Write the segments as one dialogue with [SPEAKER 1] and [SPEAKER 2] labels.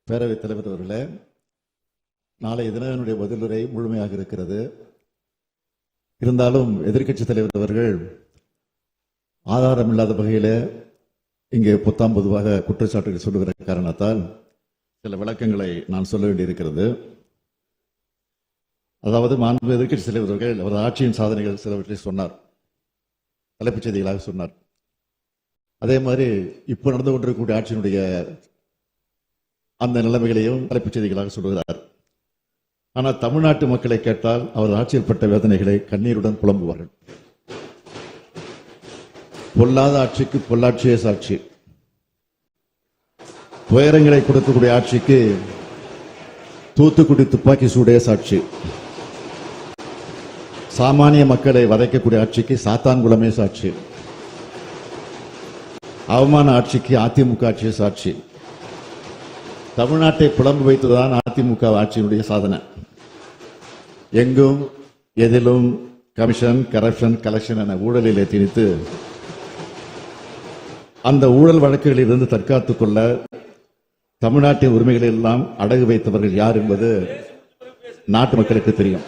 [SPEAKER 1] பேரவைத் தலைவர் அவர்களே, நாளைய தினம் என்னுடைய பதிலுரை முழுமையாக இருக்கிறது. இருந்தாலும் எதிர்க்கட்சித் தலைவர் அவர்கள் ஆதாரம் இல்லாத வகையில் இங்கே பொத்தாம் பொதுவாக குற்றச்சாட்டுகள் சொல்லுகிற காரணத்தால் சில விளக்கங்களை நான் சொல்ல வேண்டியிருக்கிறது. அதாவது மாண்பு எதிர்க்கட்சித் தலைவர் அவர்கள் அவரது ஆட்சியின் சாதனைகள் சிலவற்றை சொன்னார், தலைப்புச் செய்திகளாக சொன்னார். அதே மாதிரி இப்போ நடந்து கொண்டிருக்கக்கூடிய ஆட்சியினுடைய அந்த நிலைமைகளையும் தலைப்புச் செய்திகளாக சொல்லுகிறார். ஆனால் தமிழ்நாட்டு மக்களை கேட்டால் அவர் ஆட்சியில் பட்ட வேதனைகளை கண்ணீருடன் புலம்புவார்கள். பொல்லாத ஆட்சிக்கு பொள்ளாட்சியே சாட்சி. துயரங்களை கொடுக்கக்கூடிய ஆட்சிக்கு தூத்துக்குடி துப்பாக்கி சூடே சாட்சி. சாமானிய மக்களை வதைக்கக்கூடிய ஆட்சிக்கு சாத்தான்குளமே சாட்சி. அவமான ஆட்சிக்கு அதிமுக ஆட்சியே சாட்சி. தமிழ்நாட்டை புலம்பு வைத்துதான் அதிமுக ஆட்சியினுடைய சாதனை. எங்கும் எதிலும் கமிஷன், கரப்ஷன், கலெக்ஷன் என ஊழலிலே திணித்து அந்த ஊழல் வழக்குகளில் இருந்து தற்காத்துக் கொள்ள தமிழ்நாட்டின் உரிமைகளை எல்லாம் அடகு வைத்தவர்கள் யார் என்பது நாட்டு மக்களுக்கு தெரியும்.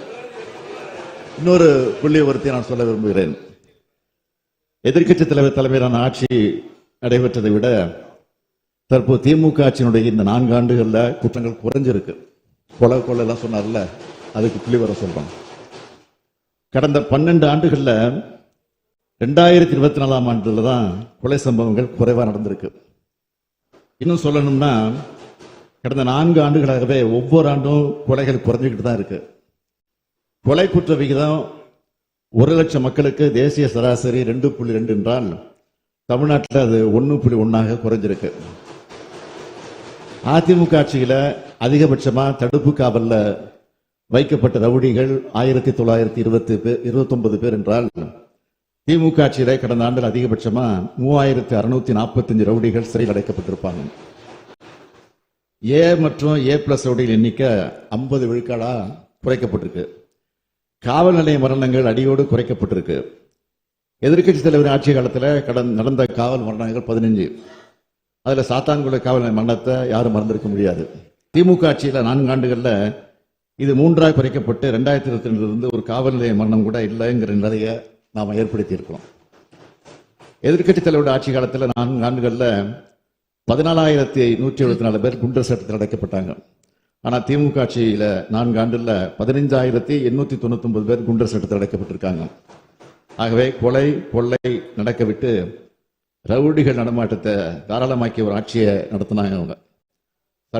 [SPEAKER 1] இன்னொரு புள்ளி விவரத்தை நான் சொல்ல விரும்புகிறேன். எதிர்க்கட்சி தலைவர் தலைமையிலான ஆட்சி நடைபெற்றதை விட தற்போது திமுக ஆட்சியினுடைய இந்த 4 ஆண்டுகளில் குற்றங்கள் குறைஞ்சிருக்கு. கொலை எல்லாம் சொன்னார்ல, அதுக்கு புள்ளி வர சொல்றோம். கடந்த 12 ஆண்டுகளில் 2024ஆம் ஆண்டுல தான் கொலை சம்பவங்கள் குறைவா நடந்திருக்கு. இன்னும் சொல்லணும்னா கடந்த 4 ஆண்டுகளாகவே ஒவ்வொரு ஆண்டும் கொலைகள் குறைஞ்சிக்கிட்டு தான் இருக்கு. கொலை குற்ற விகிதம் 1 லட்சம் மக்களுக்கு தேசிய சராசரி 2.2 என்றால் தமிழ்நாட்டில் அது 1.1 குறைஞ்சிருக்கு. அதிமுக ஆட்சியில அதிகபட்சமா தடுப்பு காவல்ல வைக்கப்பட்ட ரவுடிகள் 1929 பேர் என்றால் திமுக ஆட்சியில கடந்த ஆண்டில் அதிகபட்சமா 3645 ரவுடிகள் சிறையில் அடைக்கப்பட்டிருப்பாங்க. ஏ மற்றும் A+ ரவுடிகள் எண்ணிக்கை 50 விழுக்காடா குறைக்கப்பட்டிருக்கு. காவல் நிலைய மரணங்கள் அடியோடு குறைக்கப்பட்டிருக்கு. எதிர்க்கட்சி தலைவர் ஆட்சி காலத்தில் நடந்த காவல் மரணங்கள் 15. அதுல சாத்தான்குள காவல் நிலைய மரணத்தை யாரும் மறந்திருக்க முடியாது. திமுக ஆட்சியில் 4 ஆண்டுகள்ல இது 3ஆக குறைக்கப்பட்டு 2022 இருந்து ஒரு காவல் நிலைய மரணம் கூட இல்லைங்கிற நிலையை நாம ஏற்படுத்தி இருக்கிறோம். எதிர்க்கட்சி தலைவருடைய ஆட்சி காலத்தில் 4 ஆண்டுகள்ல 14,174 பேர் குண்டர் சட்டத்தில் அடைக்கப்பட்டாங்க. ஆனா திமுக ஆட்சியில 4 ஆண்டுல 15,899 பேர் குண்டர் சட்டத்தில் அடைக்கப்பட்டிருக்காங்க. ஆகவே கொலை கொள்ளை நடக்க விட்டு ரவுடிகள் நடமாட்டத்தை தாராளமாக்கிய ஒரு ஆட்சியை நடத்தினாங்க அவங்க.